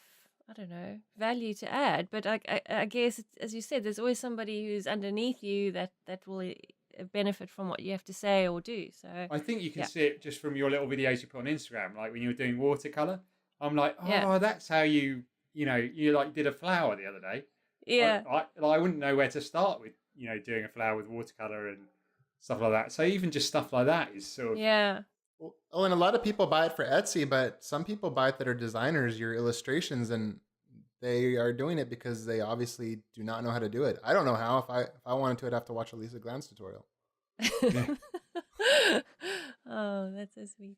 I don't know, value to add. But I guess, as you said, there's always somebody who's underneath you that will benefit from what you have to say or do. So I think you can see it just from your little videos you put on Instagram, like when you were doing watercolor. I'm like, that's how you like did a flower the other day. Yeah. I wouldn't know where to start with, doing a flower with watercolor and stuff like that. So even just stuff like that is sort of and a lot of people buy it for Etsy, but some people buy it that are designers, your illustrations, and they are doing it because they obviously do not know how to do it. I don't know how. If I wanted to, I'd have to watch a Lisa Glantz tutorial. Oh, that's so sweet.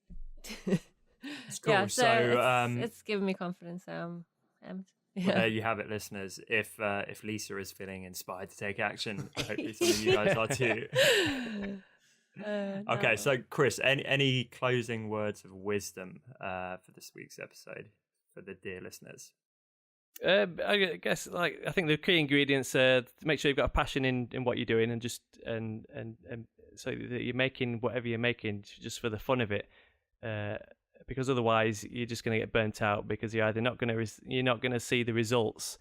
It's cool. Yeah, so it's given me confidence. Well, there you have it, listeners. If Lisa is feeling inspired to take action, hopefully some of you guys are too. Okay, so Chris, any closing words of wisdom for this week's episode for the dear listeners? I guess, I think the key ingredients are to make sure you've got a passion in what you're doing, and just and so that you're making whatever you're making just for the fun of it, because otherwise you're just going to get burnt out, because you're either not going to you're not going to see the results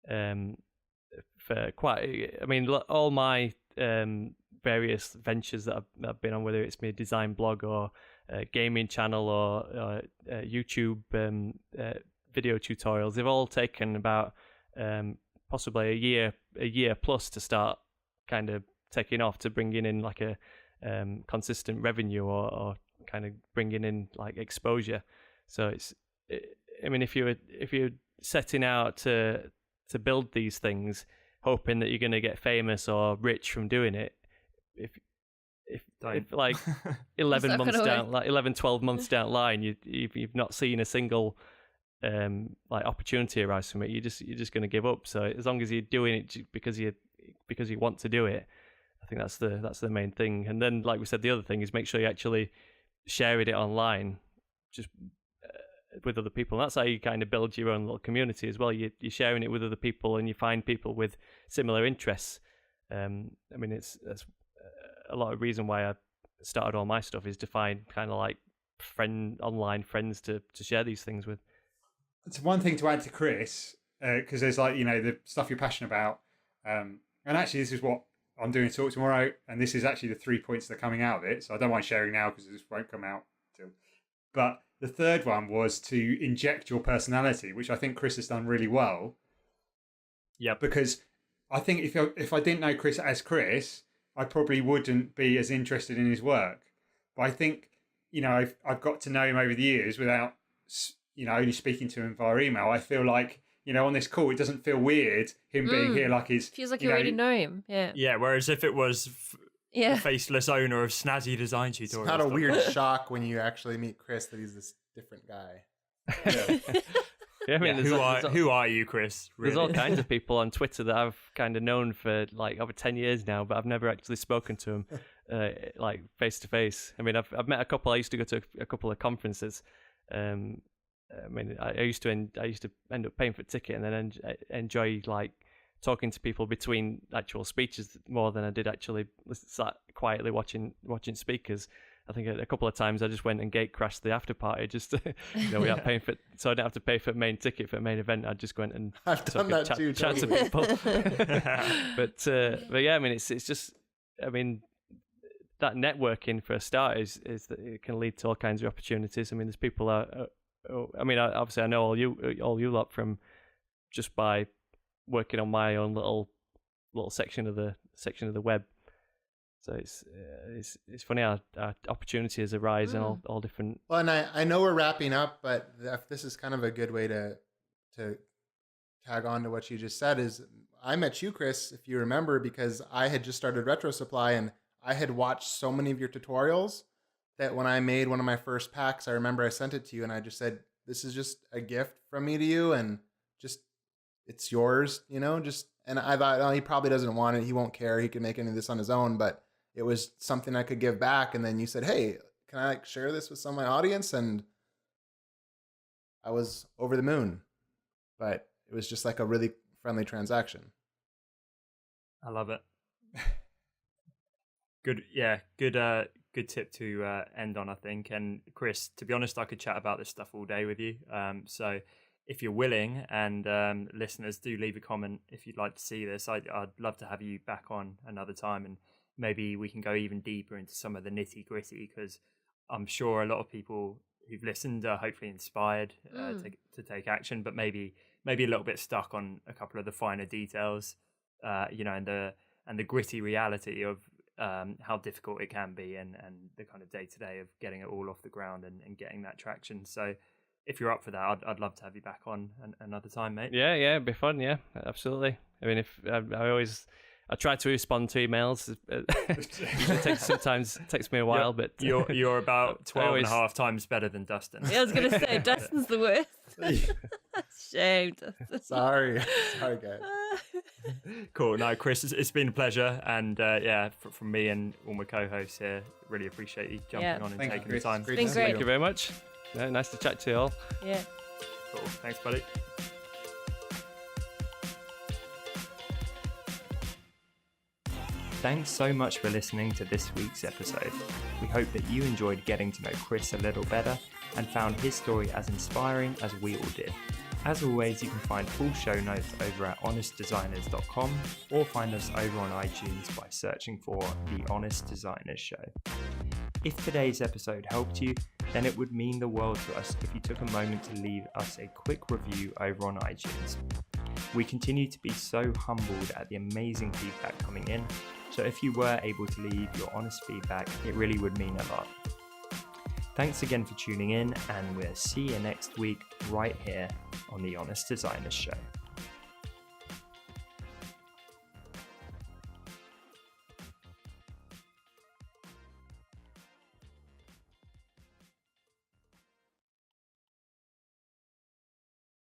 for quite. I mean, all my various ventures that I've been on, whether it's my design blog or gaming channel or YouTube video tutorials, they've all taken about possibly a year plus to start kind of taking off, to bringing in like a consistent revenue or kind of bringing in like exposure. So I mean, if you're setting out to build these things hoping that you're going to get famous or rich from doing it, if like 11 months down, like 11-12 months down the line, you've not seen a single like opportunity arise from it, you're just going to give up. So as long as you're doing it because you want to do it, I think that's the main thing. And then, like we said, the other thing is make sure you actually sharing it online, just with other people. And that's how you kind of build your own little community as well. You're sharing it with other people, and you find people with similar interests. I mean, that's a lot of reason why I started all my stuff, is to find kind of like online friends to share these things with. It's one thing to add to Chris, because there's like, the stuff you're passionate about, and actually this is what I'm doing talk tomorrow, and this is actually the 3 points that are coming out of it, so I don't mind sharing now because this won't come out till. But the third one was to inject your personality, which I think Chris has done really well. Yeah, because I think if I didn't know Chris as Chris, I probably wouldn't be as interested in his work. But I think, I've got to know him over the years without, only speaking to him via email. I feel like, on this call, it doesn't feel weird him being here, like his. Feels like you already know him. Yeah. Yeah. Whereas if it was the faceless owner of Snazzy Design Tutorials, it's not a weird shock when you actually meet Chris that he's this different guy. Yeah. Yeah, I mean, who are you, Chris? Really? There's all kinds of people on Twitter that I've kind of known for like over 10 years now, but I've never actually spoken to them like face to face. I mean, I've met a couple. I used to go to a couple of conferences. I mean, I used to end up paying for a ticket and then enjoy like talking to people between actual speeches more than I did actually sat quietly watching speakers. I think a couple of times I just went and gate crashed the after party just to, without paying for it, so I didn't have to pay for a main ticket for a main event. I just went and I've done that too, chat to people. but yeah, I mean, it's just, I mean, that networking for a start is that it can lead to all kinds of opportunities. I mean, there's people I mean, obviously I know all you lot from just by working on my own little section of the web. So it's funny how opportunities arise in all different. Well, and I know we're wrapping up, but this is kind of a good way to tag on to what you just said. Is I met you, Chris, if you remember, because I had just started Retro Supply and I had watched so many of your tutorials that when I made one of my first packs, I remember I sent it to you and I just said, "This is just a gift from me to you, and just it's yours," And I thought, oh, he probably doesn't want it. He won't care. He can make any of this on his own. But it was something I could give back. And then you said, "Hey, can I share this with some of my audience?" And I was over the moon. But it was just like a really friendly transaction. I love it. Good. Yeah. Good tip to end on, I think. And Chris, to be honest, I could chat about this stuff all day with you. So if you're willing, and listeners, do leave a comment if you'd like to see this. I'd love to have you back on another time, and maybe we can go even deeper into some of the nitty gritty, because I'm sure a lot of people who've listened are hopefully inspired to take action, but maybe a little bit stuck on a couple of the finer details, and the gritty reality of how difficult it can be, and the kind of day-to-day of getting it all off the ground and getting that traction. So if you're up for that, I'd love to have you back on another time, mate. Yeah, it'd be fun. Yeah, absolutely. I mean, if I try to respond to emails. Sometimes it takes me a while, but you're about 12 and a half times better than Dustin. Yeah, I was going to say, Dustin's the worst. Shame, Dustin. Sorry guys. Cool. No, Chris, it's been a pleasure, and from me and all my co-hosts here, really appreciate you jumping on and taking the time. It's been great. Thank you very much. Yeah, nice to chat to you all. Yeah. Cool. Thanks, buddy. Thanks so much for listening to this week's episode. We hope that you enjoyed getting to know Chris a little better and found his story as inspiring as we all did. As always, you can find full show notes over at honestdesigners.com or find us over on iTunes by searching for The Honest Designers Show. If today's episode helped you, then it would mean the world to us if you took a moment to leave us a quick review over on iTunes. We continue to be so humbled at the amazing feedback coming in, so if you were able to leave your honest feedback, it really would mean a lot. Thanks again for tuning in, and we'll see you next week right here on The Honest Designers Show.